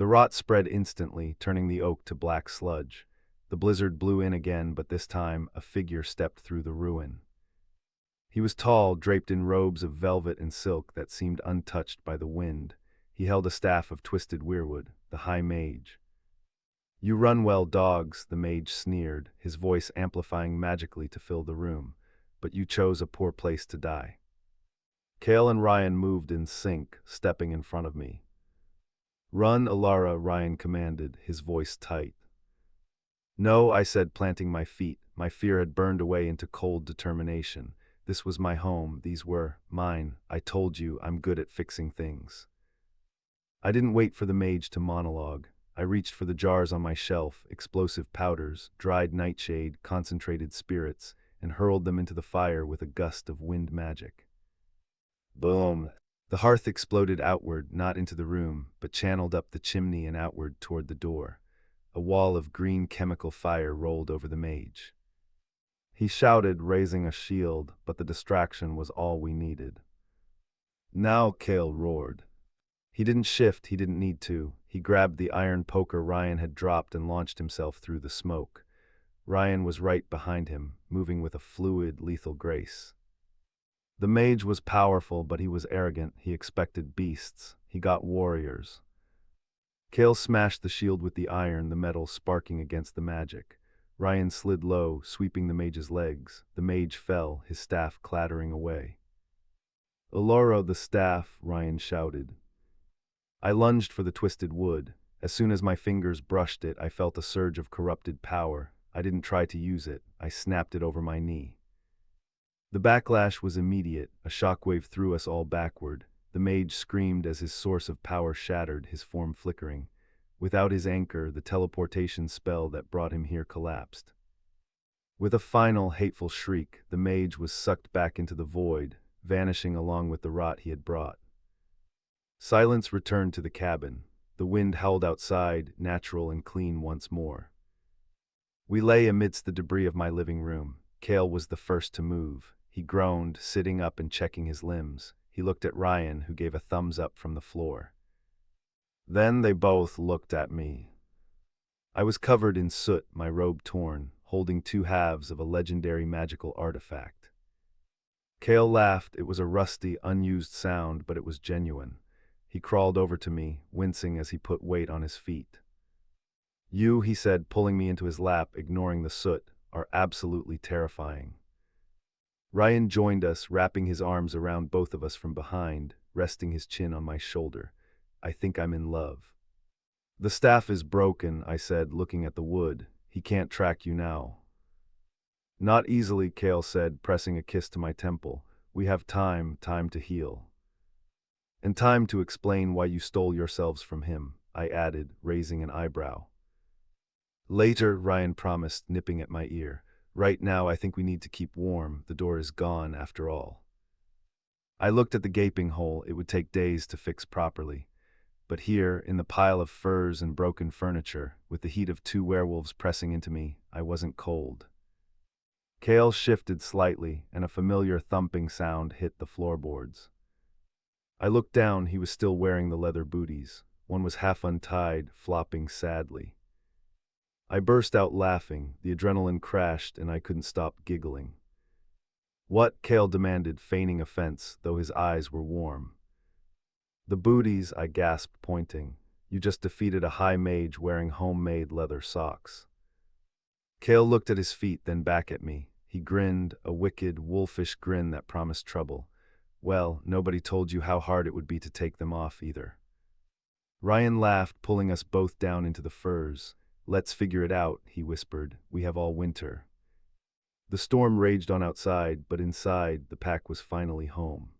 The rot spread instantly, turning the oak to black sludge. The blizzard blew in again, but this time a figure stepped through the ruin. He was tall, draped in robes of velvet and silk that seemed untouched by the wind. He held a staff of twisted weirwood, the High Mage. "You run well, dogs," the mage sneered, his voice amplifying magically to fill the room. "But you chose a poor place to die." Kael and Rian moved in sync, stepping in front of me. "Run, Elara," Rian commanded, his voice tight. "No," I said, planting my feet. My fear had burned away into cold determination. This was my home, these were mine. "I told you, I'm good at fixing things." I didn't wait for the mage to monologue. I reached for the jars on my shelf, explosive powders, dried nightshade, concentrated spirits, and hurled them into the fire with a gust of wind magic. Boom! The hearth exploded outward, not into the room, but channeled up the chimney and outward toward the door. A wall of green chemical fire rolled over the mage. He shouted, raising a shield, but the distraction was all we needed. "Now," Kael roared. He didn't shift, he didn't need to. He grabbed the iron poker Rian had dropped and launched himself through the smoke. Rian was right behind him, moving with a fluid, lethal grace. The mage was powerful, but he was arrogant. He expected beasts. He got warriors. Kael smashed the shield with the iron, the metal sparking against the magic. Rian slid low, sweeping the mage's legs. The mage fell, his staff clattering away. "Elara, the staff," Rian shouted. I lunged for the twisted wood. As soon as my fingers brushed it, I felt a surge of corrupted power. I didn't try to use it. I snapped it over my knee. The backlash was immediate. A shockwave threw us all backward. The mage screamed as his source of power shattered, his form flickering. Without his anchor, the teleportation spell that brought him here collapsed. With a final, hateful shriek, the mage was sucked back into the void, vanishing along with the rot he had brought. Silence returned to the cabin. The wind howled outside, natural and clean once more. We lay amidst the debris of my living room. Kael was the first to move. He groaned, sitting up and checking his limbs. He looked at Rian, who gave a thumbs up from the floor. Then they both looked at me. I was covered in soot, my robe torn, holding two halves of a legendary magical artifact. Kael laughed. It was a rusty, unused sound, but it was genuine. He crawled over to me, wincing as he put weight on his feet. "You," he said, pulling me into his lap, ignoring the soot, "are absolutely terrifying." Rian joined us, wrapping his arms around both of us from behind, resting his chin on my shoulder. "I think I'm in love." "The staff is broken," I said, looking at the wood. "He can't track you now." "Not easily," Kael said, pressing a kiss to my temple. "We have time to heal. And time to explain why you stole yourselves from him," I added, raising an eyebrow. "Later," Rian promised, nipping at my ear. "Right now I think we need to keep warm. The door is gone, after all." I looked at the gaping hole. It would take days to fix properly. But here, in the pile of furs and broken furniture, with the heat of two werewolves pressing into me, I wasn't cold. Kael shifted slightly, and a familiar thumping sound hit the floorboards. I looked down. He was still wearing the leather booties. One was half untied, flopping sadly. I burst out laughing. The adrenaline crashed, and I couldn't stop giggling. "What?" Kael demanded, feigning offense, though his eyes were warm. "The booties," I gasped, pointing. "You just defeated a high mage wearing homemade leather socks." Kael looked at his feet, then back at me. He grinned, a wicked, wolfish grin that promised trouble. "Well, nobody told you how hard it would be to take them off, either." Rian laughed, pulling us both down into the furs. "Let's figure it out," he whispered. "We have all winter." The storm raged on outside, but inside, the pack was finally home.